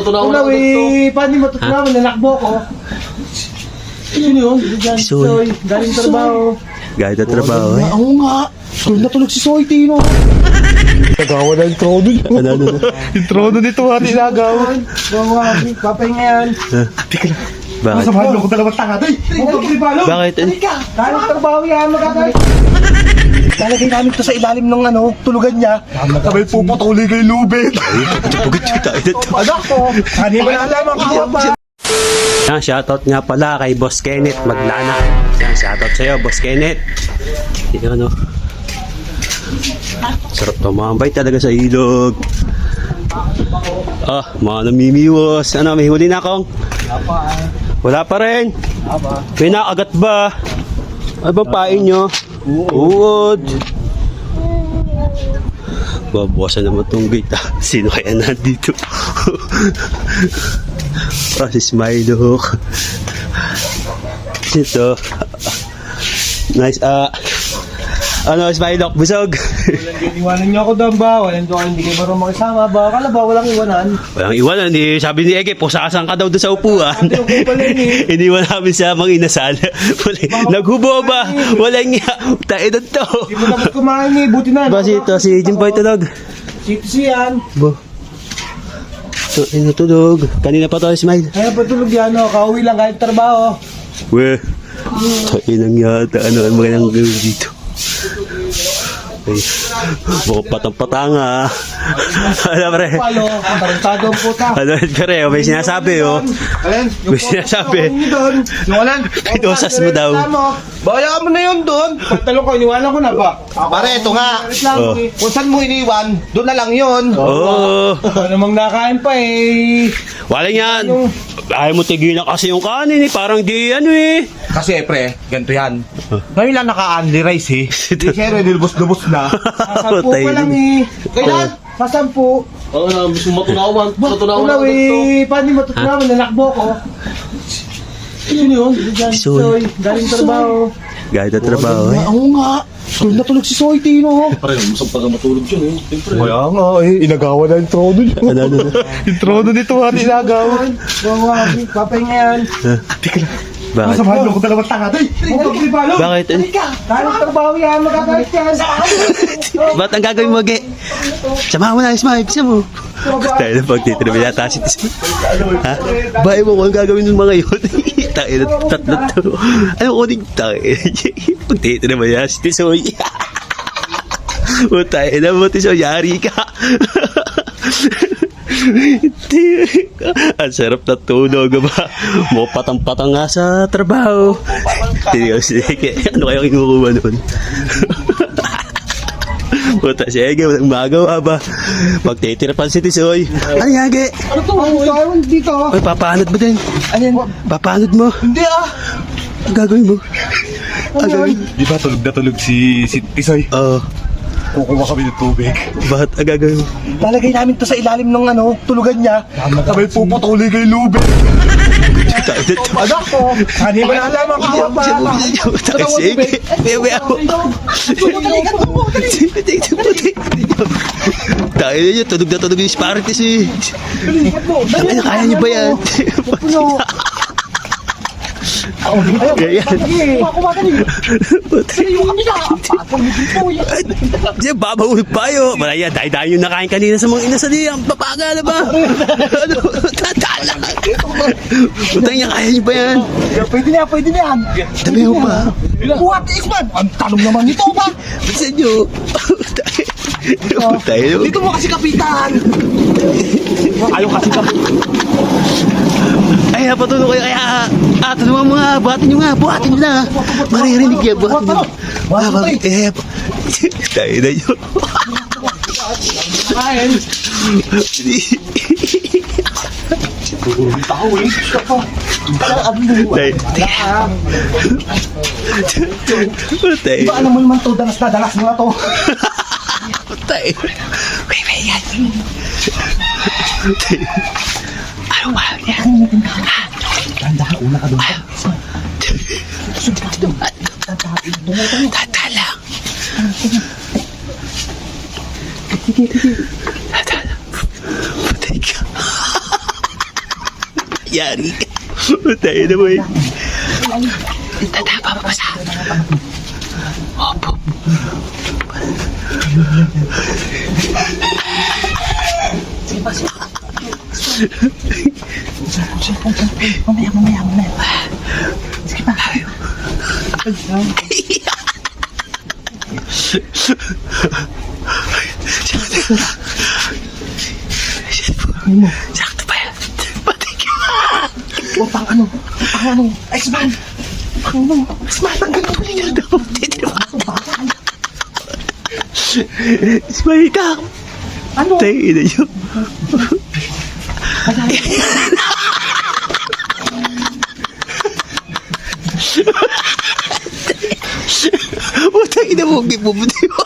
matutunawan Ulaw eh, paano matutunawan? Nalakbo ko. Sino yun? Soy. Galing trabaho. Gaya na trabaho eh. Oo nga. Natulog si Soy, Tino. Nagawa na yung trono niya. Ano? Yung trono nito ha, nilagaw. Gawa, papahinga yan. Bakit? Masamahan mo ko dalawang tanga. Bakit? Galing trabaho yan, magagay. Lalagay namin to sa ilalim ng tulugan niya. Sabay puputuli kay Lubet. Anak ko, kanina ba nalaman ko pa? Yan, shoutout nga pala kay Boss Kenneth Maglana. Yan, shoutout sa'yo, Boss Kenneth. Yan, sarap tumambay talaga sa ilog. Mga namimiwas. Ano, may huli na akong? Wala pa rin. May nakagat ba? Ano bang pain nyo? Uod. Babawasan naman itong gate. Sino kaya nandito? Si Smiley. Ito. Nice. Ano, Smiley, busog. Iwanan niyo ako doon ba? Hindi kayo marunong makisama ba? Kala ba walang iwanan? Walang iwanan. Sabi ni Ege, pusasan ka daw doon sa upuan. Hindi wala namin siya mang inasal. Naghubo ba? Walang nga. Tayo doon to. Hindi mo dapat kumain eh. Buti na. Ba ito, si Jimboy tulog. Si yan. Bo. Tulog. Kanina pa to, Smile. Kaya patulog yan. Kauwi lang kahit trabaho. Weh. Tayo nang yata. Ano ang mga nang gawin dito? Ay, mukhang patang-patanga. Ano pre? Palo, tarantado ang puta. Ano pre? May sinasabi oh. Alin? May sinasabi. Yung alan? Idosas mo daw. Bawala mo na yun doon. Pagtalong ko, iniwanan ko na ba? Pare, ito nga. Oh. Kung saan mo iniwan, doon na lang yun. Oo. Ano namang nakain pa eh. Wala yan. Ayaw mo tigilan kasi yung kanin eh. Parang di ano eh. Kasi, pre, ganito yan. Ngayon lang naka-only rice eh. Di syempre, nilubos-lubos na. Sasampu pa lang eh. Kailan? Sasampu. Oo na, gusto matunawan. Matunawan Ulaw ako dito. eh, paano matutunawan? Nalakbo ko. Sino yun? Soy. Galing trabaho. Gaya na trabaho eh. Oo nga. Natulog si Soy, Tino. Pare, masang pag matulog yun eh. Siyempre. Kaya nga eh, inagawa na yung trono niya. Ano? Yung trono nito ha, inagawa. Gawa, papahinga yan. Bakit? Masamahan mo ko dalawang tanga. Bakit? Galing trabaho yan, magagalit yan. Ba't ang gagawin mo, Ge? Samahan mo na, Smile. Bisa mo. Tayo na pagtitribin yata si Tismo. Ha? Bahay mo kung ang gagawin ng mga yun. Tayo na tatlo to. Ano ko din? Tayo na. Pagtitribin yan si Tisoy. Tayo na mo, Tisoy. Yari ka. Ang sarap na tulog ba? Mo patang-patang nga sa trabaho. Ano kaya kinukuha nun? Puta si Ege, walang magawa ba? Magtitirapan si Tisoy. Ano nga, Ege? Ano to? Ano dito? Ay, papaanod mo din. Ano? Papaanod mo. Hindi ah. Ang gagawin mo. Ang gagawin. Di ba tulog na tulog si Tisoy? Oo. Kukuha kami ng tubig. Bakit ang gagawin mo? Lalagay namin to sa ilalim ng tulugan niya. Sabay puputuli kay Lubet. Anak ko, kanina ba nalaman ko pa? Sige. Bebe ako. Tayo na yun. Tunog na tunog yung Spartis eh. Ano, kaya niyo ba yan? Ganyan. Diyan, babahulog pa yun. Malaya, dahil yung nakain kanina sa mga inasali. Ang papaga na ba? Ano? Tatala. Putang niya, kaya niyo ba yan? Pwede na yan. Dami mo pa. What is man? Ang tanong naman nito ba? Bisa nyo. Tayo. Dito mo kasi kapitan. Ayaw kasi kapitan. Ay, patulong kayo. Kaya, tulungan mo nga. Buhatin nyo nga. Buhatin nyo na. Maririnig yan. Buhatin nyo. Tayo na yun. Kain. Tayo. Alam mo naman to, dalas na dalas mo na to. Tayo. Wait, yan. Ano ba yan? Tanda, una ka doon. Tatalang. Tatalang. Patay ka. Yari ka. Tayo na mo eh. Tatapa pa sa. Opo. Mamaya. Sige pa. Sakto pa yan. Patik. Huwag pang ano. X-Man. X-Man, tanggal mo yun. Smile ka. Ano? Tayo na yun. Putang ina mo, gibubuti mo.